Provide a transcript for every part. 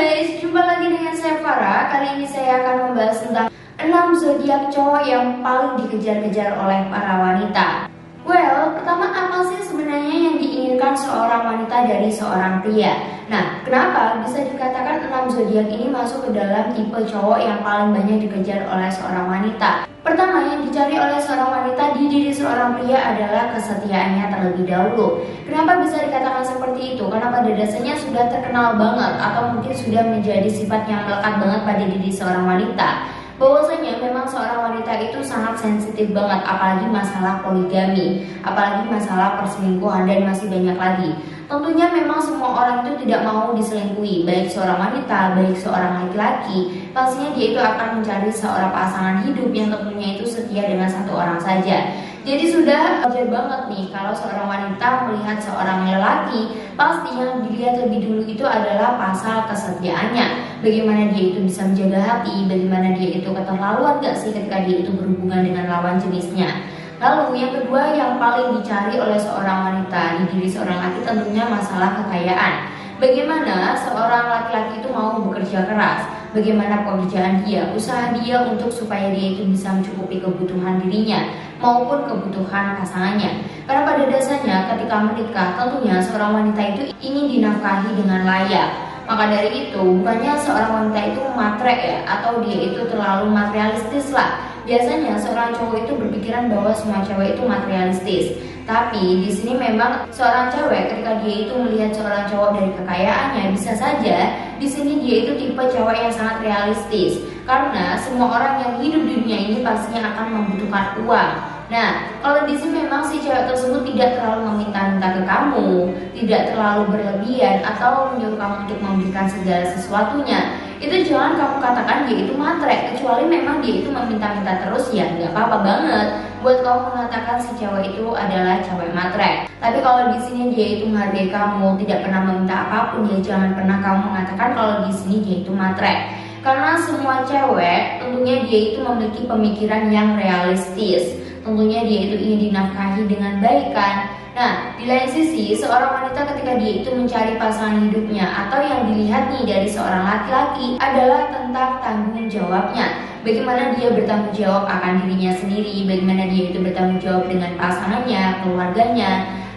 guys, jumpa lagi dengan saya Farah. Kali ini saya akan membahas tentang 6 zodiak cowok yang paling dikejar-kejar oleh para wanita. Well, pertama apa sih sebenarnya yang diinginkan seorang wanita dari seorang pria? Nah, kenapa bisa dikatakan 6 zodiak ini masuk ke dalam tipe cowok yang paling banyak dikejar oleh seorang wanita? Pertama, yang dicari oleh seorang wanita di diri seorang pria adalah kesetiaannya terlebih dahulu. Kenapa bisa dikatakan seperti itu? Karena pada dasarnya sudah terkenal banget atau mungkin sudah menjadi sifat yang melekat banget pada diri seorang wanita. Bahwasanya memang seorang wanita itu sangat sensitif banget, apalagi masalah poligami, apalagi masalah perselingkuhan, dan masih banyak lagi. Tentunya memang semua orang itu tidak mau diselingkuhi, baik seorang wanita, baik seorang laki-laki. Pastinya dia itu akan mencari seorang pasangan hidup yang tentunya itu setia dengan satu orang saja. Jadi sudah wajar banget nih kalau seorang wanita melihat seorang lelaki, pasti yang dilihat lebih dulu itu adalah pasal kesetiaannya. Bagaimana dia itu bisa menjaga hati, bagaimana dia itu keterlaluan gak sih ketika dia itu berhubungan dengan lawan jenisnya. Lalu yang kedua yang paling dicari oleh seorang wanita di diri seorang laki tentunya masalah kekayaan. Bagaimana seorang laki-laki itu mau bekerja keras, bagaimana pekerjaan dia, usaha dia untuk supaya dia itu bisa mencukupi kebutuhan dirinya maupun kebutuhan pasangannya. Karena pada dasarnya ketika menikah tentunya seorang wanita itu ingin dinafkahi dengan layak. Maka dari itu bukannya seorang wanita itu matre ya, atau dia itu terlalu materialistis lah. Biasanya seorang cowok itu berpikiran bahwa semua cewek itu materialistis. Tapi di sini memang seorang cewek ketika dia itu melihat seorang cowok dari kekayaannya, bisa saja di sini dia itu tipe cewek yang sangat realistis. Karena semua orang yang hidup di dunia ini pastinya akan membutuhkan uang. Nah, kalau di sini memang si cewek tersebut tidak terlalu meminta-minta ke kamu, tidak terlalu berlebihan atau menyuruh kamu untuk memberikan segala sesuatunya, itu jangan kamu katakan dia itu matre. Kecuali memang dia itu meminta-minta terus, ya nggak apa-apa banget buat kamu mengatakan si cewek itu adalah cewek matre. Tapi kalau di sini dia itu menghargai kamu, tidak pernah meminta apapun, ya jangan pernah kamu mengatakan kalau di sini dia itu matre. Karena semua cewek tentunya dia itu memiliki pemikiran yang realistis. Tentunya dia itu ingin dinafkahi dengan baik kan. Nah, di lain sisi seorang wanita ketika dia itu mencari pasangan hidupnya atau yang dilihat nih dari seorang laki-laki adalah tentang tanggung jawabnya. Bagaimana dia bertanggung jawab akan dirinya sendiri, bagaimana dia itu bertanggung jawab dengan pasangannya, keluarganya.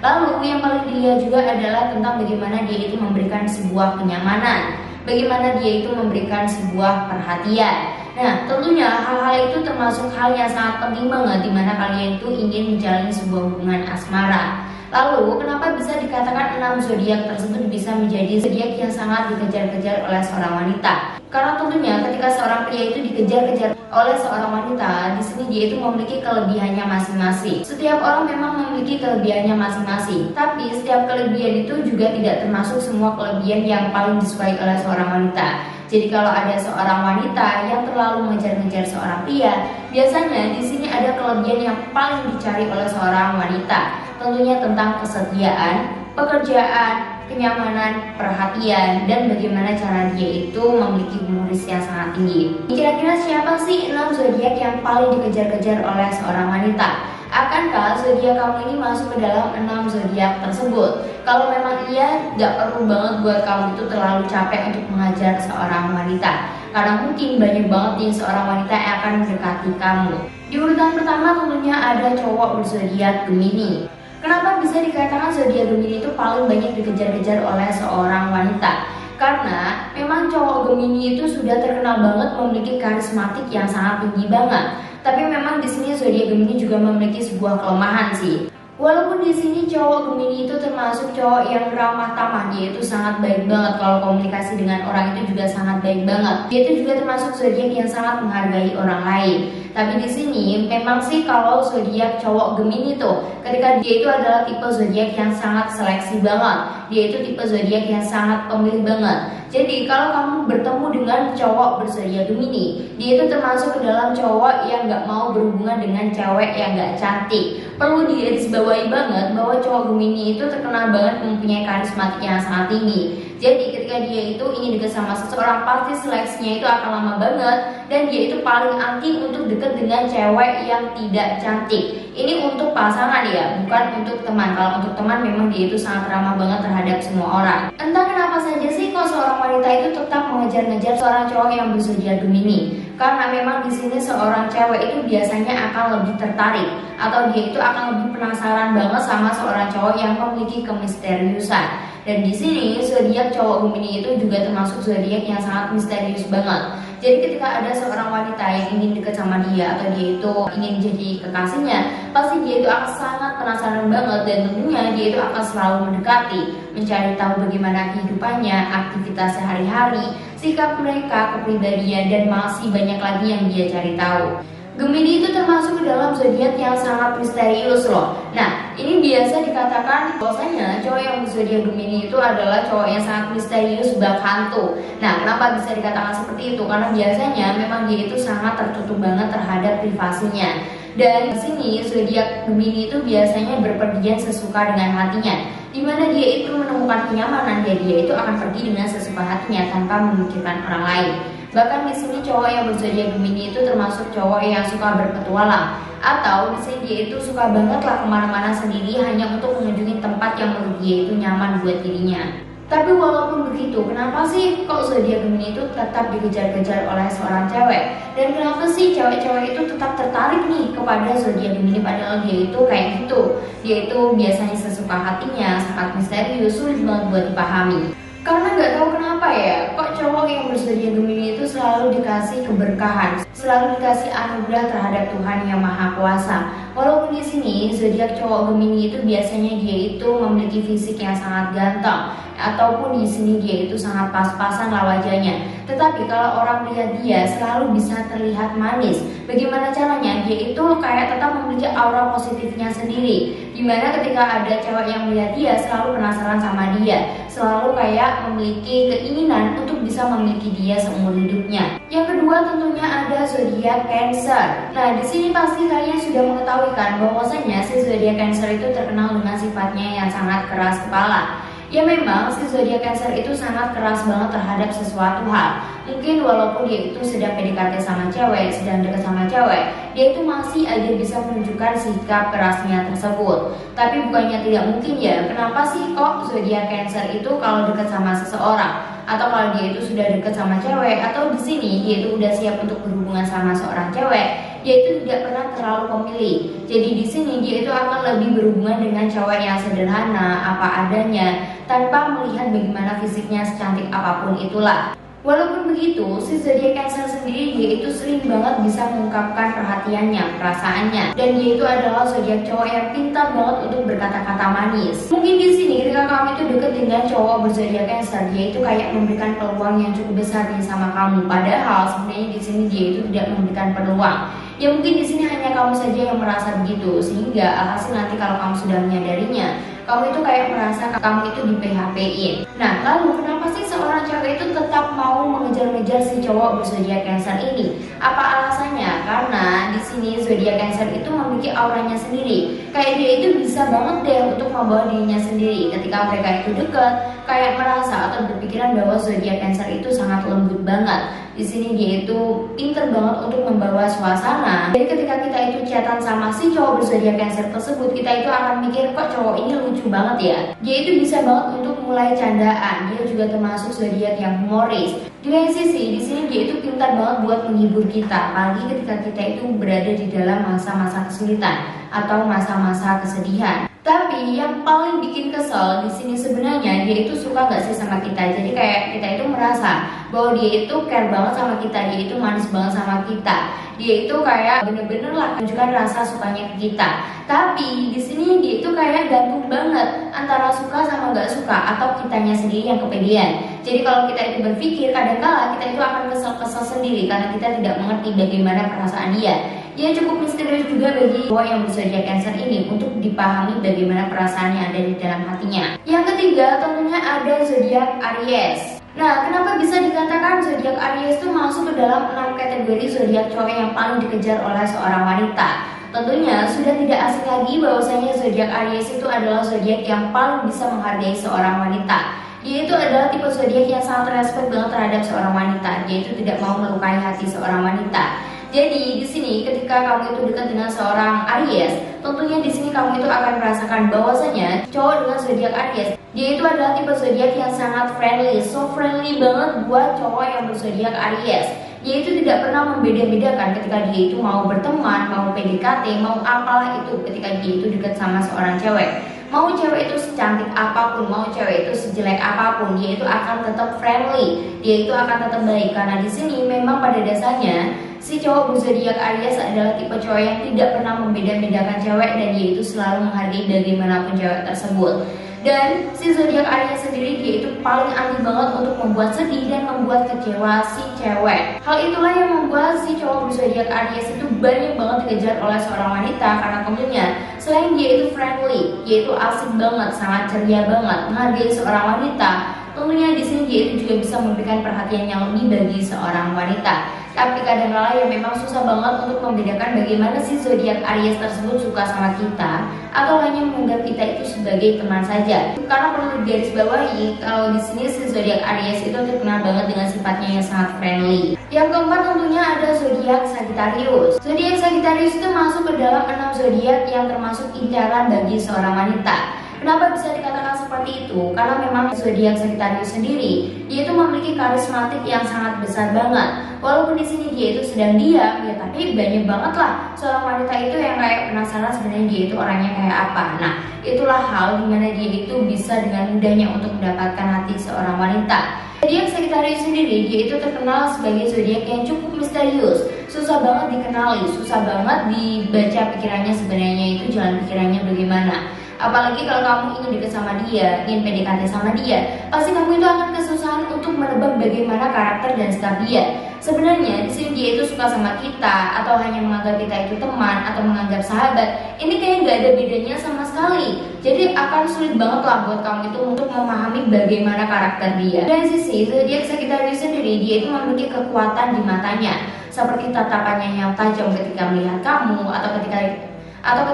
Lalu yang paling dilihat juga adalah tentang bagaimana dia itu memberikan sebuah kenyamanan, bagaimana dia itu memberikan sebuah perhatian. Nah, tentunya hal-hal itu termasuk hal yang sangat penting banget dimana kalian itu ingin menjalani sebuah hubungan asmara. Lalu, kenapa bisa dikatakan 6 zodiak tersebut bisa menjadi zodiak yang sangat dikejar-kejar oleh seorang wanita? Karena tentunya ketika seorang pria itu dikejar-kejar oleh seorang wanita, di sini dia itu memiliki kelebihannya masing-masing. Setiap orang memang memiliki kelebihannya masing-masing, tapi setiap kelebihan itu juga tidak termasuk semua kelebihan yang paling disukai oleh seorang wanita. Jadi kalau ada seorang wanita yang terlalu mengejar-ngejar seorang pria, biasanya di sini ada kelebihan yang paling dicari oleh seorang wanita. Tentunya tentang kesetiaan, pekerjaan, kenyamanan, perhatian, dan bagaimana cara dia itu memiliki humoris yang sangat tinggi. Kira-kira siapa sih 6 zodiak yang paling dikejar-kejar oleh seorang wanita? Akankah zodiak kamu ini masuk ke dalam 6 zodiak tersebut? Kalau memang iya, gak perlu banget buat kamu itu terlalu capek untuk mengajar seorang wanita. Karena mungkin banyak banget nih seorang wanita yang akan mendekati kamu. Di urutan pertama tentunya ada cowok berzodiak Gemini. Kenapa bisa dikatakan zodiak Gemini itu paling banyak dikejar-kejar oleh seorang wanita? Karena memang cowok Gemini itu sudah terkenal banget memiliki karismatik yang sangat tinggi banget. Tapi memang di sini zodiak Gemini juga memiliki sebuah kelemahan sih. Walaupun di sini cowok Gemini itu termasuk cowok yang ramah tamah, dia itu sangat baik banget, kalau komunikasi dengan orang itu juga sangat baik banget. Dia itu juga termasuk zodiak yang sangat menghargai orang lain. Tapi di sini memang sih kalau zodiak cowok Gemini tuh, ketika dia itu adalah tipe zodiak yang sangat seleksi banget. Dia itu tipe zodiak yang sangat pemilih banget. Jadi kalau kamu bertemu dengan cowok berzodiak Gemini, dia itu termasuk ke dalam cowok yang gak mau berhubungan dengan cewek yang gak cantik. Perlu digarisbawahi banget bahwa cowok Gemini itu terkenal banget mempunyai karismatik yang sangat tinggi. Jadi ketika dia itu ingin dekat sama seseorang, pasti seleksinya itu akan lama banget, dan dia itu paling anti untuk dekat dengan cewek yang tidak cantik. Ini untuk pasangan ya, bukan untuk teman. Kalau untuk teman memang dia itu sangat ramah banget terhadap semua orang. Entah kenapa saja sih kok seorang wanita itu tetap mengejar-ngejar seorang cowok yang berzodiak Gemini. Karena memang di sini seorang cewek itu biasanya akan lebih tertarik, atau dia itu akan lebih penasaran banget sama seorang cowok yang memiliki kemisteriusan. Dan di sini zodiak cowok Gemini itu juga termasuk zodiak yang sangat misterius banget. Jadi ketika ada seorang wanita yang ingin dekat sama dia, atau dia itu ingin jadi kekasihnya, pasti dia itu akan sangat penasaran banget, dan tentunya dia itu akan selalu mendekati, mencari tahu bagaimana kehidupannya, aktivitas sehari-hari, sikap mereka, kepribadian, dan masih banyak lagi yang dia cari tahu. Gemini itu termasuk ke dalam zodiak yang sangat misterius loh. Nah, ini biasa dikatakan bahwasanya cowok yang berzodiak Gemini itu adalah cowok yang sangat misterius, bak hantu. Nah, kenapa bisa dikatakan seperti itu? Karena biasanya memang dia itu sangat tertutup banget terhadap privasinya. Dan di sini zodiak Gemini itu biasanya berpergian sesuka dengan hatinya, di mana dia itu menemukan kenyamanan, dan dia itu akan pergi dengan sesuka hatinya tanpa memikirkan orang lain. Bahkan di sini cowok yang berzodiak Gemini itu termasuk cowok yang suka berpetualang, atau di sini dia itu suka banget lah kemana-mana sendiri hanya untuk mengunjungi tempat yang menurut dia itu nyaman buat dirinya. Tapi walaupun begitu, kenapa sih kok zodiak Gemini itu tetap dikejar-kejar oleh seorang cewek? Dan kenapa sih cewek-cewek itu tetap tertarik nih kepada zodiak Gemini, padahal dia itu kayak gitu? Dia itu biasanya sesuka hatinya, sangat misterius, sulit banget buat dipahami. Karena nggak tahu kenapa ya, kok cowok yang berzodiak Gemini itu selalu dikasih keberkahan, selalu dikasih anugerah terhadap Tuhan yang Maha Kuasa. Walaupun di sini zodiak cowok Gemini itu biasanya dia itu memiliki fisik yang sangat ganteng, ataupun di sini dia itu sangat pas-pasan lah wajahnya. Tetapi kalau orang melihat dia selalu bisa terlihat manis. Bagaimana caranya? Dia itu kayak tetap memiliki aura positifnya sendiri. Dimana ketika ada cewek yang melihat dia selalu penasaran sama dia, selalu kayak memiliki keinginan untuk bisa memiliki dia seumur hidupnya. Yang kedua tentunya ada zodiak Cancer. Nah, di sini pasti kalian sudah mengetahui kan bahwasanya si zodiak Cancer itu terkenal dengan sifatnya yang sangat keras kepala. Ya memang si zodiak Cancer itu sangat keras banget terhadap sesuatu hal. Mungkin walaupun dia itu sedang PDKT sama cewek, sedang dekat sama cewek, dia itu masih aja bisa menunjukkan sikap kerasnya tersebut. Tapi bukannya tidak mungkin ya, kenapa sih kok zodiak Cancer itu kalau dekat sama seseorang, atau kalau dia itu sudah dekat sama cewek, atau di sini dia itu udah siap untuk berhubungan sama seorang cewek, dia itu tidak pernah terlalu pemilih. Jadi di sini dia itu akan lebih berhubungan dengan cewek yang sederhana, apa adanya, tanpa melihat bagaimana fisiknya secantik apapun itulah. Walaupun begitu, si zodiak Cancer sendiri dia itu sering banget bisa mengungkapkan perhatiannya, perasaannya, dan dia itu adalah zodiak cowok yang pintar banget untuk berkata-kata manis. Mungkin di sini ketika kamu itu dekat dengan cowok berzodiak Cancer, dia itu kayak memberikan peluang yang cukup besar nih sama kamu. Padahal sebenarnya di sini dia itu tidak memberikan peluang. Ya mungkin di sini hanya kamu saja yang merasa begitu, sehingga alhasil nanti kalau kamu sudah menyadarinya, kamu itu kayak merasa kamu itu di PHP-in. Nah, lalu kenapa sih seorang cewek itu tetap mau mengejar-ngejar si cowok berzodiak Cancer ini? Apa alasannya? Karena di sini zodiak Cancer itu memiliki auranya sendiri. Kayak dia itu bisa banget deh untuk membawa dirinya sendiri. Ketika mereka itu dekat, kayak merasa atau berpikiran bahwa zodiak Cancer itu sangat lembut banget. Di sini dia itu pinter banget untuk membawa suasana. Jadi ketika kita itu chatan sama si cowok berzodiak Cancer tersebut, kita itu akan mikir kok cowok ini lucu banget ya. Dia itu bisa banget untuk mulai candaan. Dia juga termasuk zodiak yang humoris. Di lain sisi, di sini dia itu pintar banget buat menghibur kita, apalagi ketika kita itu berada di dalam masa-masa kesulitan atau masa-masa kesedihan. Tapi yang paling bikin kesel di sini sebenarnya dia itu suka gak sih sama kita. Jadi kayak kita itu merasa bahwa dia itu care banget sama kita, dia itu manis banget sama kita, dia itu kayak bener-bener lah menunjukkan rasa sukanya ke kita. Tapi di sini dia itu kayak gantung banget antara suka sama gak suka, atau kitanya sendiri yang kepedean. Jadi kalau kita itu berpikir, kadang-kala kita itu akan kesel-kesel sendiri karena kita tidak mengerti bagaimana perasaan dia. Dia cukup misterius juga bagi cowok yang berzodiak Cancer ini untuk dipahami bagaimana perasaan yang ada di dalam hatinya. Yang ketiga tentunya ada zodiak Aries. Nah, kenapa bisa dikatakan zodiak Aries itu masuk ke dalam 6 kategori zodiak cowok yang paling dikejar oleh seorang wanita? Tentunya sudah tidak asing lagi bahwasanya zodiak Aries itu adalah zodiak yang paling bisa menghargai seorang wanita. Dia itu adalah tipe zodiak yang sangat respect banget terhadap seorang wanita. Dia itu tidak mau melukai hati seorang wanita. Jadi di sini ketika kamu itu dekat dengan seorang Aries, tentunya di sini kamu itu akan merasakan bahwasanya cowok dengan zodiak Aries, dia itu adalah tipe zodiak yang sangat friendly, so friendly banget buat cowok yang berzodiak Aries. Dia itu tidak pernah membeda-bedakan ketika dia itu mau berteman, mau PDKT, mau apalah itu ketika dia itu dekat sama seorang cewek. Mau cewek itu secantik apapun, mau cewek itu sejelek apapun, dia itu akan tetap friendly, dia itu akan tetap baik. Karena di sini memang pada dasarnya si cowok berzodiak Aries adalah tipe cowok yang tidak pernah membeda-bedakan cewek dan dia itu selalu menghargai bagaimanapun cewek tersebut. Dan si zodiak Aries sendiri dia itu paling anti banget untuk membuat sedih dan membuat kecewa si cewek. Hal itulah yang membuat si cowok berzodiak Aries itu banyak banget dikejar oleh seorang wanita karena tentunya selain dia itu friendly, dia itu asik banget, sangat ceria banget, menghargai seorang wanita. Tentunya di sini dia itu juga bisa memberikan perhatian yang lebih bagi seorang wanita. Tapi kadang-kala ya memang susah banget untuk membedakan bagaimana si zodiak Aries tersebut suka sama kita atau hanya menganggap kita itu sebagai teman saja. Karena perlu digarisbawahi kalau di sini si zodiak Aries itu terkenal banget dengan sifatnya yang sangat friendly. Yang keempat tentunya ada zodiak Sagittarius. Zodiak Sagittarius itu masuk ke dalam 6 zodiak yang termasuk incaran bagi seorang wanita. Kenapa bisa dikatakan seperti itu? Karena memang zodiak Sagittarius sendiri dia itu memiliki karismatik yang sangat besar banget. Walaupun di sini dia itu sedang diam, ya tapi banyak banget lah seorang wanita itu yang kayak penasaran sebenarnya dia itu orangnya kayak apa. Nah, itulah hal dimana dia itu bisa dengan mudahnya untuk mendapatkan hati seorang wanita. Zodiak Sagittarius sendiri dia itu terkenal sebagai zodiak yang cukup misterius, susah banget dikenali, susah banget dibaca pikirannya sebenarnya itu jalan pikirannya bagaimana. Apalagi kalau kamu ingin dekat sama dia, ingin PDKT sama dia, pasti kamu itu akan kesusahan untuk menebak bagaimana karakter dan sikap dia. Sebenarnya di sini dia itu suka sama kita atau hanya menganggap kita itu teman atau menganggap sahabat. Ini kayak gak ada bedanya sama sekali. Jadi akan sulit banget lah buat kamu itu untuk memahami bagaimana karakter dia. Dan sisi zodiak Sagittarius sendiri dia itu memiliki kekuatan di matanya, seperti tatapannya yang tajam ketika melihat kamu atau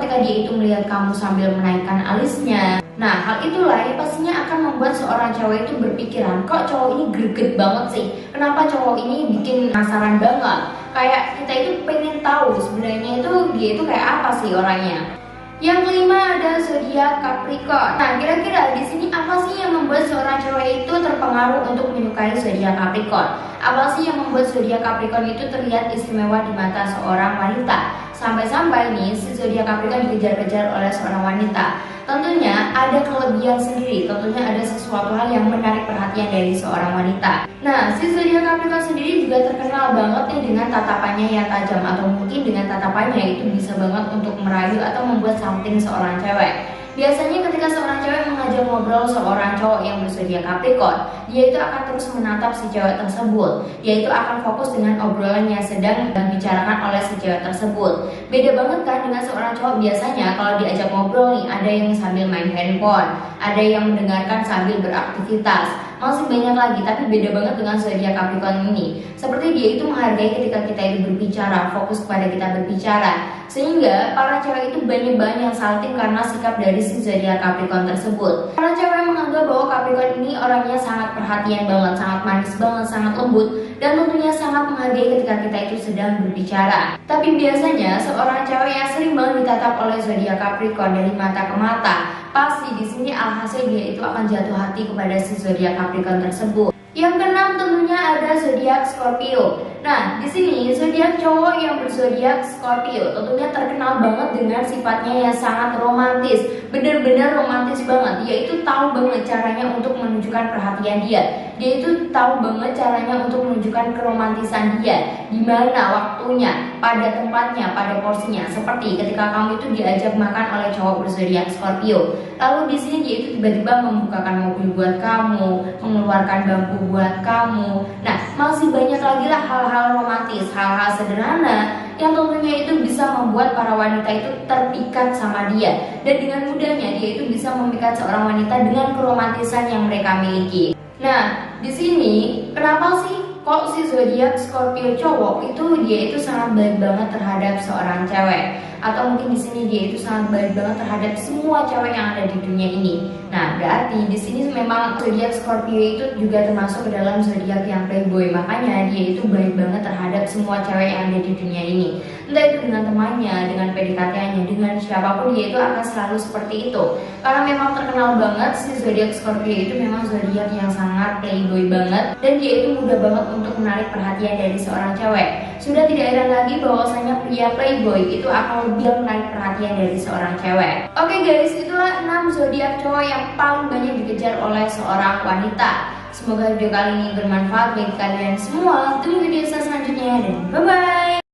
ketika dia itu melihat kamu sambil menaikkan alisnya. Nah, hal itulah yang pastinya akan membuat seorang cewek itu berpikiran, kok cowok ini greget banget sih? Kenapa cowok ini bikin penasaran banget? Kayak kita itu pengen tahu sebenarnya itu dia itu kayak apa sih orangnya. Yang kelima ada zodiak Capricorn. Nah, kira-kira di sini apa sih yang membuat seorang cewek itu terpengaruh untuk menyukai zodiak Capricorn? Apa sih yang membuat zodiak Capricorn itu terlihat istimewa di mata seorang wanita? Sampai-sampai nih si zodiak Capricorn dikejar-kejar oleh seorang wanita. Tentunya ada kelebihan sendiri, tentunya ada sesuatu hal yang menarik perhatian dari seorang wanita. Nah, si zodiak Capricorn sendiri juga terkenal banget nih dengan tatapannya yang tajam, atau mungkin dengan tatapannya itu bisa banget untuk merayu atau membuat something seorang cewek. Biasanya ketika seorang cewek mengajak ngobrol seorang cowok yang berzodiak Capricorn, dia itu akan terus menatap si cewek tersebut. Dia itu akan fokus dengan obrolan yang sedang dibicarakan oleh si cewek tersebut. Beda banget kan dengan seorang cowok biasanya kalau diajak ngobrol nih, ada yang sambil main handphone, ada yang mendengarkan sambil beraktivitas. Masih banyak lagi, tapi beda banget dengan zodiak Capricorn ini. Seperti dia itu menghargai ketika kita itu berbicara, fokus kepada kita berbicara. Sehingga para cewek itu banyak-banyak yang salting karena sikap dari si zodiak Capricorn tersebut. Para cewek menganggap bahwa Capricorn ini orangnya sangat perhatian banget, sangat manis banget, sangat lembut, dan tentunya sangat menghargai ketika kita itu sedang berbicara. Tapi biasanya seorang cewek yang sering banget ditatap oleh zodiak Capricorn dari mata ke mata, pasti di sini alhasil dia itu akan jatuh hati kepada si zodiak Capricorn tersebut. Yang keenam tentunya ada zodiak Scorpio. Nah, di sini zodiak cowok yang berzodiak Scorpio tentunya terkenal banget dengan sifatnya yang sangat romantis, bener-bener romantis banget. Dia itu tahu banget caranya untuk menunjukkan perhatian dia. Dia itu tahu banget caranya untuk menunjukkan keromantisan dia. Di mana waktunya, pada tempatnya, pada porsinya. Seperti ketika kamu itu diajak makan oleh cowok berzodiak Scorpio, lalu di sini dia itu tiba-tiba membukakan mobil buat kamu, mengeluarkan bambu buat kamu. Nah, masih banyak lagi lah hal-hal romantis, hal-hal sederhana yang tentunya itu bisa membuat para wanita itu terpikat sama dia. Dan dengan mudahnya dia itu bisa memikat seorang wanita dengan keromantisan yang mereka miliki. Nah, di sini kenapa sih kok si zodiak Scorpio cowok itu dia itu sangat baik banget terhadap seorang cewek? atau mungkin di sini dia itu sangat baik banget terhadap semua cewek yang ada di dunia ini. Nah, berarti di sini memang zodiak Scorpio itu juga termasuk ke dalam zodiak yang playboy. Makanya dia itu baik banget terhadap semua cewek yang ada di dunia ini. Entah itu dengan temannya, dengan PDKT-nya, dengan siapapun, dia itu akan selalu seperti itu. Karena memang terkenal banget si zodiak Scorpio itu memang zodiak yang sangat playboy banget, dan dia itu mudah banget untuk menarik perhatian dari seorang cewek. Sudah tidak heran lagi bahwasanya pria playboy itu akan lebih menarik perhatian dari seorang cewek. Oke guys, itulah 6 zodiak cowok yang paling banyak dikejar oleh seorang wanita. Semoga video kali ini bermanfaat bagi kalian semua. Tunggu video saya selanjutnya dan bye bye.